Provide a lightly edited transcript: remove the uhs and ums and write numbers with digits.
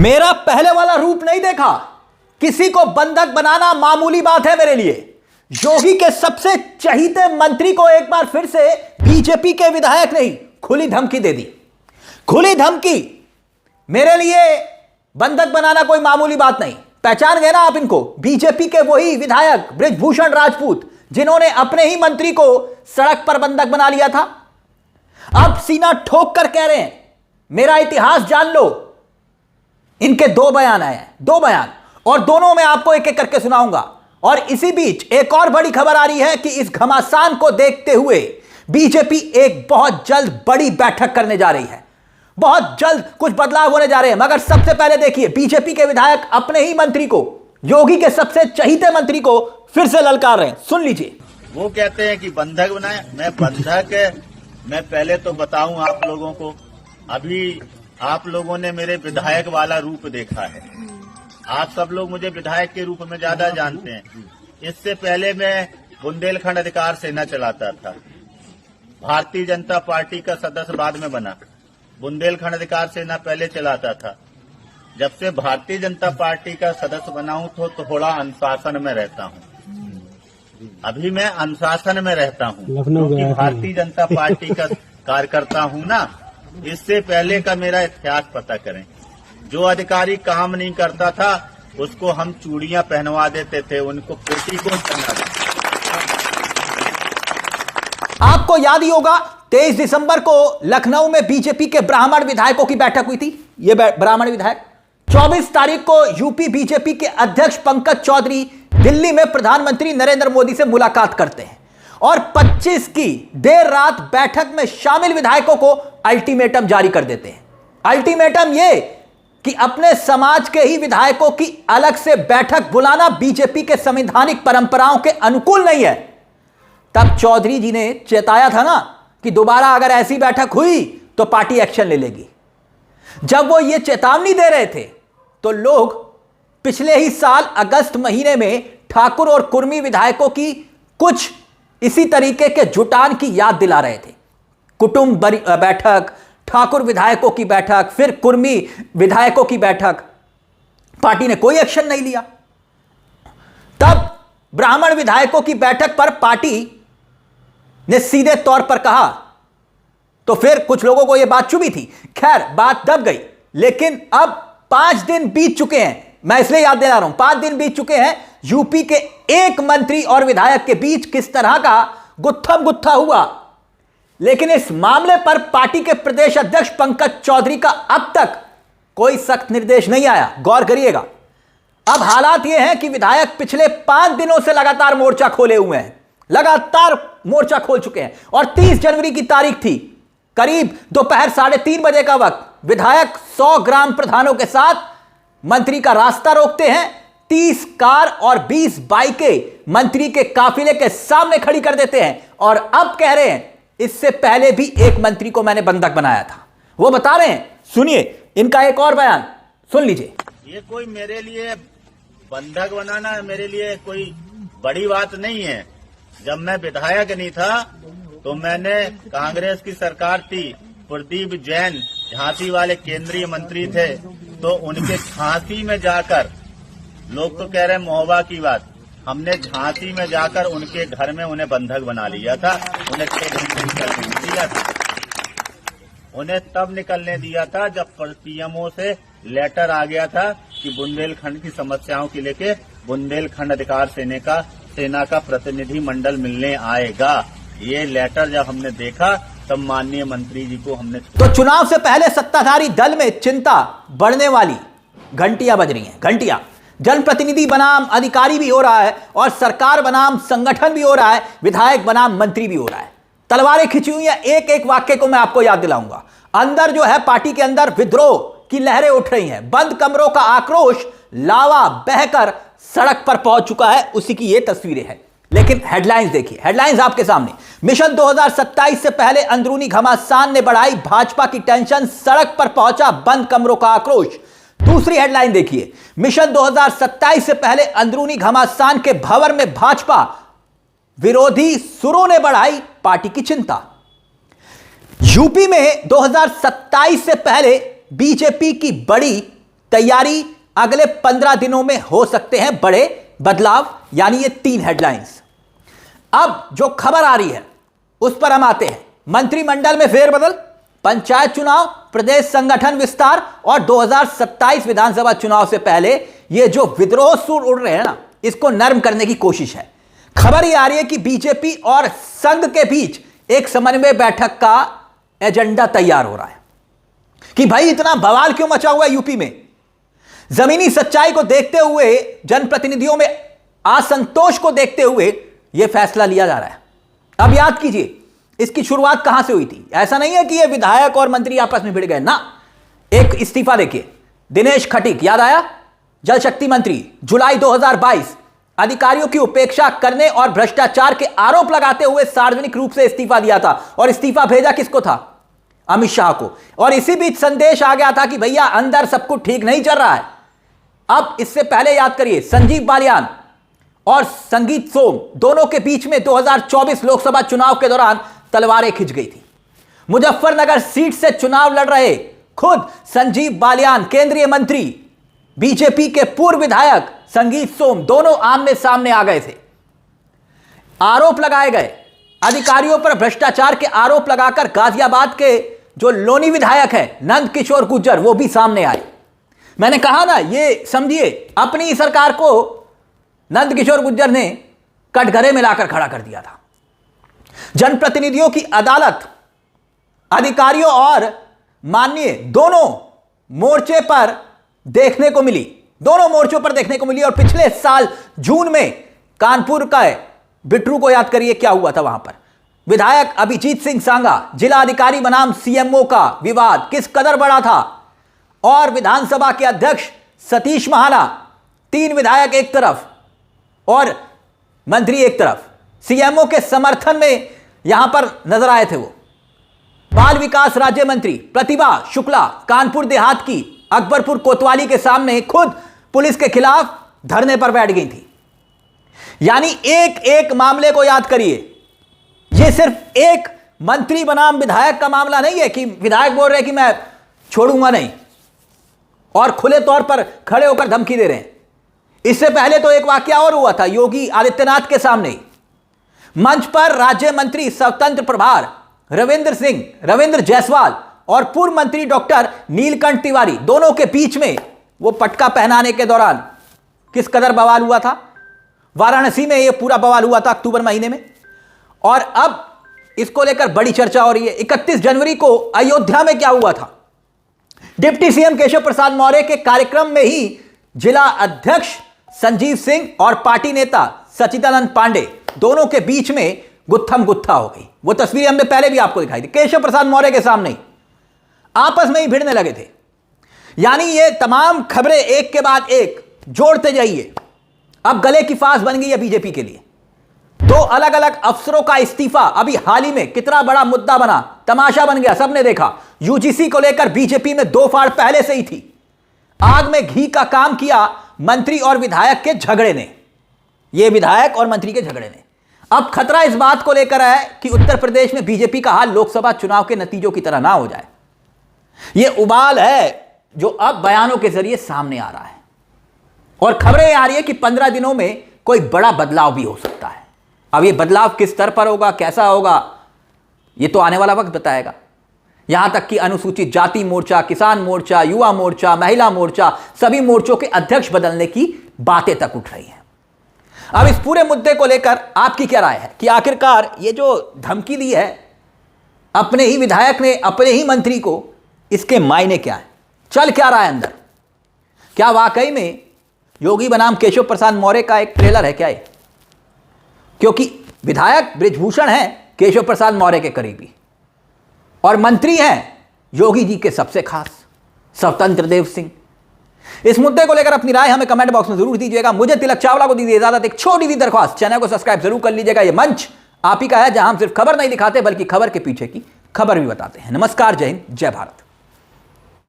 मेरा पहले वाला रूप नहीं देखा। किसी को बंधक बनाना मामूली बात है मेरे लिए। योगी के सबसे चहीते मंत्री को एक बार फिर से बीजेपी के विधायक ने खुली धमकी दे दी। खुली धमकी। मेरे लिए बंधक बनाना कोई मामूली बात नहीं। पहचान गए ना आप इनको? बीजेपी के वही विधायक बृजभूषण राजपूत जिन्होंने अपने ही मंत्री को सड़क पर बंधक बना लिया था। अब सीना ठोक कर कह रहे हैं मेरा इतिहास जान लो। इनके दो बयान आए हैं, दो बयान, और दोनों में आपको एक एक करके सुनाऊंगा। और इसी बीच एक और बड़ी खबर आ रही है कि इस घमासान को देखते हुए बीजेपी एक बहुत जल्द बड़ी बैठक करने जा रही है। बहुत जल्द कुछ बदलाव होने जा रहे हैं। मगर सबसे पहले देखिए, बीजेपी के विधायक अपने ही मंत्री को, योगी के सबसे चहीते मंत्री को फिर से ललकार रहे हैं। सुन लीजिए। वो कहते हैं कि बंधक बनाए। मैं पहले तो बताऊं आप लोगों को, अभी आप लोगों ने मेरे विधायक वाला रूप देखा है। आप सब लोग मुझे विधायक के रूप में ज्यादा जानते हैं। इससे पहले मैं बुंदेलखंड अधिकार सेना चलाता था। भारतीय जनता पार्टी का सदस्य बाद में बना। बुंदेलखंड अधिकार सेना पहले चलाता था। जब से भारतीय जनता पार्टी का सदस्य बना हूं तो थोड़ा अनुशासन में रहता हूं। अभी मैं अनुशासन में रहता हूं क्योंकि भारतीय जनता पार्टी का कार्यकर्ता हूं ना। इससे पहले का मेरा इतिहास पता करें। जो अधिकारी काम नहीं करता था उसको हम चूड़ियां पहनवा देते थे, उनको पेटीकोट पहना देते। आपको याद ही होगा 23 दिसंबर को लखनऊ में बीजेपी के ब्राह्मण विधायकों की बैठक हुई थी। ये ब्राह्मण विधायक 24 तारीख को यूपी बीजेपी के अध्यक्ष पंकज चौधरी दिल्ली में प्रधानमंत्री नरेंद्र मोदी से मुलाकात करते हैं और 25 की देर रात बैठक में शामिल विधायकों को अल्टीमेटम जारी कर देते हैं। अल्टीमेटम ये कि अपने समाज के ही विधायकों की अलग से बैठक बुलाना बीजेपी के संवैधानिक परंपराओं के अनुकूल नहीं है। तब चौधरी जी ने चेताया था ना कि दोबारा अगर ऐसी बैठक हुई तो पार्टी एक्शन ले लेगी। जब वो ये चेतावनी दे रहे थे तो लोग पिछले ही साल अगस्त महीने में ठाकुर और कुर्मी विधायकों की कुछ इसी तरीके के जुटान की याद दिला रहे थे। कुटुंब बैठक, ठाकुर विधायकों की बैठक, फिर कुर्मी विधायकों की बैठक। पार्टी ने कोई एक्शन नहीं लिया। तब ब्राह्मण विधायकों की बैठक पर पार्टी ने सीधे तौर पर कहा तो फिर कुछ लोगों को यह बात चुभी थी। खैर, बात दब गई। लेकिन अब 5 दिन बीत चुके हैं। मैं इसलिए याद दिला रहा हूं, 5 दिन बीत चुके हैं। यूपी के एक मंत्री और विधायक के बीच किस तरह का गुत्थम गुत्था हुआ। लेकिन इस मामले पर पार्टी के प्रदेश अध्यक्ष पंकज चौधरी का अब तक कोई सख्त निर्देश नहीं आया। गौर करिएगा। अब हालात यह है कि विधायक पिछले 5 दिनों से लगातार मोर्चा खोले हुए हैं, लगातार मोर्चा खोल चुके हैं। और 30 जनवरी की तारीख थी, करीब दोपहर 3:30 बजे का वक्त। विधायक 100 ग्राम प्रधानों के साथ मंत्री का रास्ता रोकते हैं। 30 कार और 20 बाइकें मंत्री के काफिले के सामने खड़ी कर देते हैं और अब कह रहे हैं इससे पहले भी एक मंत्री को मैंने बंधक बनाया था। वो बता रहे हैं, सुनिए इनका एक और बयान, सुन लीजिए। ये कोई मेरे लिए बंधक बनाना मेरे लिए कोई बड़ी बात नहीं है। जब मैं विधायक नहीं था तो मैंने कांग्रेस की सरकार थी, प्रदीप जैन झांसी वाले केंद्रीय मंत्री थे, तो उनके झांसी में जाकर, लोग तो कह रहे हैं महोबा की बात, हमने झांसी में जाकर उनके घर में उन्हें बंधक बना लिया था। उन्हें 6 घंटे निकलने दिया था। उन्हें तब निकलने दिया था जब पीएमओ से लेटर आ गया था कि बुंदेलखंड की समस्याओं के लेके बुंदेलखंड अधिकार सेना का प्रतिनिधि मंडल मिलने आएगा। ये लेटर जब हमने देखा तब माननीय मंत्री जी को हमने तो चुनाव से पहले सत्ताधारी दल में चिंता बढ़ने वाली घंटियां बज रही हैं। घंटियां। जनप्रतिनिधि बनाम अधिकारी भी हो रहा है और सरकार बनाम संगठन भी हो रहा है, विधायक बनाम मंत्री भी हो रहा है। तलवारें खिंची हुई हैं। एक एक वाक्य को मैं आपको याद दिलाऊंगा। अंदर जो है पार्टी के अंदर विद्रोह की लहरें उठ रही हैं। बंद कमरों का आक्रोश लावा बहकर सड़क पर पहुंच चुका है, उसी की ये तस्वीरें हैं। लेकिन हेडलाइंस देखिए, हेडलाइंस आपके सामने। मिशन 2027 से पहले अंदरूनी घमासान ने बढ़ाई भाजपा की टेंशन, सड़क पर पहुंचा बंद कमरों का आक्रोश। दूसरी हेडलाइन देखिए, मिशन 2027 से पहले अंदरूनी घमासान के भंवर में भाजपा विरोधी सुरों ने बढ़ाई पार्टी की चिंता। यूपी में 2027 से पहले बीजेपी की बड़ी तैयारी, अगले 15 दिनों में हो सकते हैं बड़े बदलाव। यानी ये 3 हेडलाइंस। अब जो खबर आ रही है उस पर हम आते हैं। मंत्रिमंडल में फेरबदल, पंचायत चुनाव, प्रदेश संगठन विस्तार और 2027 विधानसभा चुनाव से पहले ये जो विद्रोह सुर उड़ रहे हैं ना, इसको नरम करने की कोशिश है। खबर ये आ रही है कि बीजेपी और संघ के बीच एक समन्वय बैठक का एजेंडा तैयार हो रहा है कि भाई इतना बवाल क्यों मचा हुआ है यूपी में। जमीनी सच्चाई को देखते हुए, जनप्रतिनिधियों में असंतोष को देखते हुए यह फैसला लिया जा रहा है। अब याद कीजिए इसकी शुरुआत कहां से हुई थी। ऐसा नहीं है कि ये विधायक और मंत्री आपस में भिड़ गए ना। एक इस्तीफा देखिए, दिनेश खटीक, याद आया, जल शक्ति मंत्री, जुलाई 2022, अधिकारियों की उपेक्षा करने और भ्रष्टाचार के आरोप लगाते हुए सार्वजनिक रूप से इस्तीफा दिया था। और इस्तीफा भेजा किसको था? अमित शाह को। और इसी बीच संदेश आ गया था कि भैया अंदर सब कुछ ठीक नहीं चल रहा है। अब इससे पहले याद करिए, संजीव बालियान और संगीत सोम दोनों के बीच में 2024 लोकसभा चुनाव के दौरान तलवारें खिंच गई थी। मुजफ्फरनगर सीट से चुनाव लड़ रहे खुद संजीव बालियान, केंद्रीय मंत्री, बीजेपी के पूर्व विधायक संगीत सोम, दोनों आमने सामने आ गए थे। आरोप लगाए गए, अधिकारियों पर भ्रष्टाचार के आरोप लगाकर गाजियाबाद के जो लोनी विधायक है नंद किशोर गुर्जर, वो भी सामने आए। मैंने कहा ना, ये समझिए अपनी सरकार को नंद किशोर गुर्जर ने कटघरे में लाकर खड़ा कर दिया था। जनप्रतिनिधियों की अदालत अधिकारियों और माननीय दोनों मोर्चे पर देखने को मिली, दोनों मोर्चों पर देखने को मिली। और पिछले साल जून में कानपुर का बिट्रू को याद करिए क्या हुआ था वहां पर। विधायक अभिजीत सिंह सांगा, जिला अधिकारी बनाम सीएमओ का विवाद किस कदर बड़ा था। और विधानसभा के अध्यक्ष सतीश महाना, 3 विधायक एक तरफ और मंत्री एक तरफ, सीएमओ के समर्थन में यहां पर नजर आए थे। वो बाल विकास राज्य मंत्री प्रतिभा शुक्ला कानपुर देहात की अकबरपुर कोतवाली के सामने खुद पुलिस के खिलाफ धरने पर बैठ गई थी। यानी एक एक मामले को याद करिए। यह सिर्फ एक मंत्री बनाम विधायक का मामला नहीं है कि विधायक बोल रहे हैं कि मैं छोड़ूंगा नहीं और खुले तौर पर खड़े होकर धमकी दे रहे हैं। इससे पहले तो एक वाकया और हुआ था योगी आदित्यनाथ के सामने। मंच पर राज्य मंत्री स्वतंत्र प्रभार रविंद्र जायसवाल और पूर्व मंत्री डॉक्टर नीलकंठ तिवारी, दोनों के बीच में वो पटका पहनाने के दौरान किस कदर बवाल हुआ था। वाराणसी में ये पूरा बवाल हुआ था अक्टूबर महीने में। और अब इसको लेकर बड़ी चर्चा हो रही है। 31 जनवरी को अयोध्या में क्या हुआ था? डिप्टी सीएम केशव प्रसाद मौर्य के कार्यक्रम में ही जिला अध्यक्ष संजीव सिंह और पार्टी नेता सचिदानंद पांडे, दोनों के बीच में गुत्थम गुत्था हो गई। वो तस्वीरें हमने पहले भी आपको दिखाई थी। केशव प्रसाद मौर्य के सामने आपस में ही भिड़ने लगे थे। यानी ये तमाम खबरें एक के बाद एक जोड़ते जाइए। अब गले की फांस बन गई है बीजेपी के लिए। 2 अलग अलग अफसरों का इस्तीफा अभी हाल ही में कितना बड़ा मुद्दा बना, तमाशा बन गया, सबने देखा। यूजीसी को लेकर बीजेपी में 2 फाड़ पहले से ही थी। आग में घी का काम किया मंत्री और विधायक के झगड़े ने, ये विधायक और मंत्री के झगड़े ने। अब खतरा इस बात को लेकर है कि उत्तर प्रदेश में बीजेपी का हाल लोकसभा चुनाव के नतीजों की तरह ना हो जाए। यह उबाल है जो अब बयानों के जरिए सामने आ रहा है। और खबरें आ रही है कि 15 दिनों में कोई बड़ा बदलाव भी हो सकता है। अब यह बदलाव किस स्तर पर होगा, कैसा होगा, यह तो आने वाला वक्त बताएगा। यहां तक कि अनुसूचित जाति मोर्चा, किसान मोर्चा, युवा मोर्चा, महिला मोर्चा, सभी मोर्चों के अध्यक्ष बदलने की बातें तक उठ रही हैं। अब इस पूरे मुद्दे को लेकर आपकी क्या राय है कि आखिरकार ये जो धमकी दी है अपने ही विधायक ने अपने ही मंत्री को, इसके मायने क्या है, चल क्या रहा है अंदर? क्या वाकई में योगी बनाम केशव प्रसाद मौर्य का एक ट्रेलर है क्या ये? क्योंकि विधायक बृजभूषण हैं केशव प्रसाद मौर्य के करीबी और मंत्री हैं योगी जी के सबसे खास स्वतंत्र देव सिंह। इस मुद्दे को लेकर अपनी राय हमें कमेंट बॉक्स में जरूर दीजिएगा। मुझे तिलक चावला को दीजिए इजाजत। एक छोटी सी दरख्वास्त, चैनल को सब्सक्राइब जरूर कर लीजिएगा। यह मंच आप ही का है जहां हम सिर्फ खबर नहीं दिखाते बल्कि खबर के पीछे की खबर भी बताते हैं। नमस्कार, जय हिंद, जय भारत।